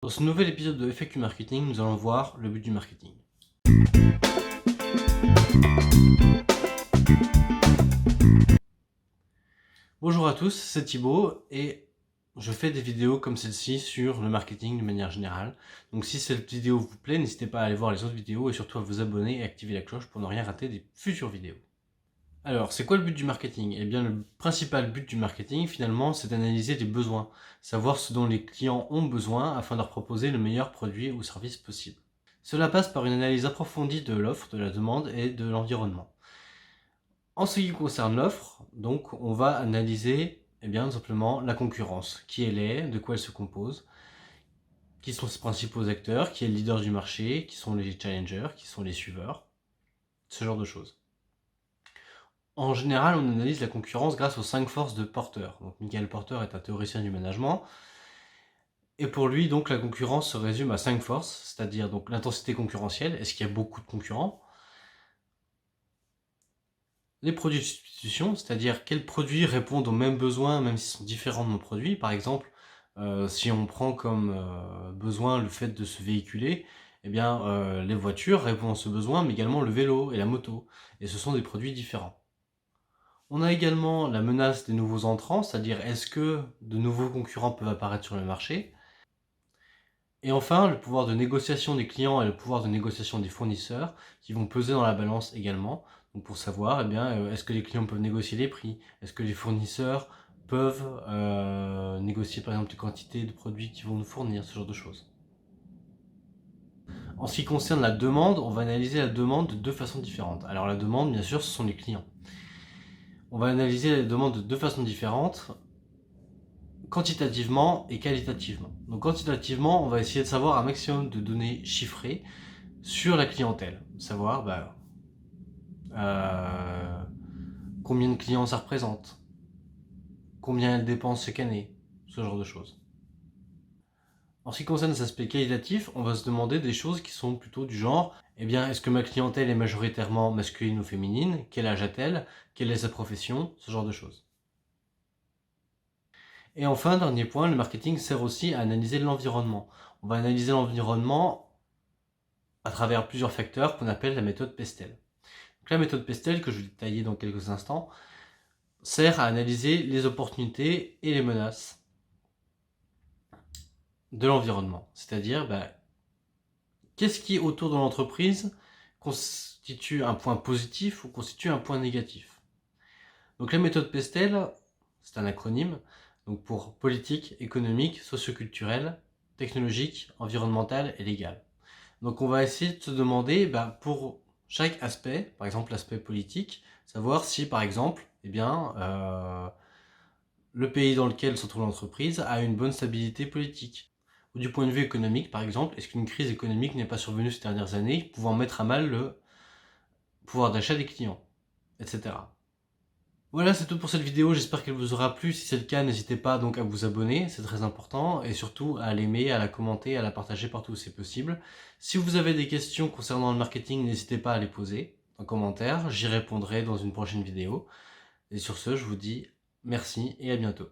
Dans ce nouvel épisode de FAQ Marketing, nous allons voir le but du marketing. Bonjour à tous, c'est Thibaut et je fais des vidéos comme celle-ci sur le marketing de manière générale. Donc si cette vidéo vous plaît, n'hésitez pas à aller voir les autres vidéos et surtout à vous abonner et activer la cloche pour ne rien rater des futures vidéos. Alors, c'est quoi le but du marketing? Eh bien, le principal but du marketing, finalement, c'est d'analyser les besoins, savoir ce dont les clients ont besoin afin de leur proposer le meilleur produit ou service possible. Cela passe par une analyse approfondie de l'offre, de la demande et de l'environnement. En ce qui concerne l'offre, donc, on va analyser, tout simplement la concurrence, qui elle est, de quoi elle se compose, qui sont ses principaux acteurs, qui est le leader du marché, qui sont les challengers, qui sont les suiveurs, ce genre de choses. En général, on analyse la concurrence grâce aux 5 forces de Porter. Donc, Michael Porter est un théoricien du management. Et pour lui, donc, la concurrence se résume à 5 forces, c'est-à-dire donc l'intensité concurrentielle, est-ce qu'il y a beaucoup de concurrents? Les produits de substitution, c'est-à-dire quels produits répondent aux mêmes besoins, même s'ils sont différents de nos produits. Par exemple, si on prend comme besoin le fait de se véhiculer, les voitures répondent à ce besoin, mais également le vélo et la moto. Et ce sont des produits différents. On a également la menace des nouveaux entrants, c'est-à-dire est-ce que de nouveaux concurrents peuvent apparaître sur le marché? Et enfin, le pouvoir de négociation des clients et le pouvoir de négociation des fournisseurs qui vont peser dans la balance également. Donc pour savoir, est-ce que les clients peuvent négocier les prix? Est-ce que les fournisseurs peuvent négocier par exemple les quantités de produits qu'ils vont nous fournir, ce genre de choses. En ce qui concerne la demande, on va analyser la demande de deux façons différentes. Alors la demande, bien sûr, ce sont les clients. On va analyser la demande de deux façons différentes, quantitativement et qualitativement. Donc quantitativement, on va essayer de savoir un maximum de données chiffrées sur la clientèle. Savoir combien de clients ça représente, combien elle dépense chaque année, ce genre de choses. En ce qui concerne les aspects qualitatifs, on va se demander des choses qui sont plutôt du genre, est-ce que ma clientèle est majoritairement masculine ou féminine? Quel âge a-t-elle? Quelle est sa profession? Ce genre de choses. Et enfin, dernier point, le marketing sert aussi à analyser l'environnement. On va analyser l'environnement à travers plusieurs facteurs qu'on appelle la méthode Pestel. Donc, la méthode Pestel, que je vais détailler dans quelques instants, sert à analyser les opportunités et les menaces de l'environnement. C'est-à-dire, qu'est-ce qui, autour de l'entreprise, constitue un point positif ou constitue un point négatif. Donc la méthode Pestel, c'est un acronyme, donc pour politique, économique, socioculturelle, technologique, environnementale et légale. Donc on va essayer de se demander, pour chaque aspect, par exemple l'aspect politique, savoir si par exemple, le pays dans lequel se trouve l'entreprise a une bonne stabilité politique. Ou du point de vue économique, par exemple, est-ce qu'une crise économique n'est pas survenue ces dernières années, pouvant mettre à mal le pouvoir d'achat des clients, etc. Voilà, c'est tout pour cette vidéo, j'espère qu'elle vous aura plu. Si c'est le cas, n'hésitez pas donc à vous abonner, c'est très important, et surtout à l'aimer, à la commenter, à la partager partout où c'est possible. Si vous avez des questions concernant le marketing, n'hésitez pas à les poser en commentaire, j'y répondrai dans une prochaine vidéo. Et sur ce, je vous dis merci et à bientôt.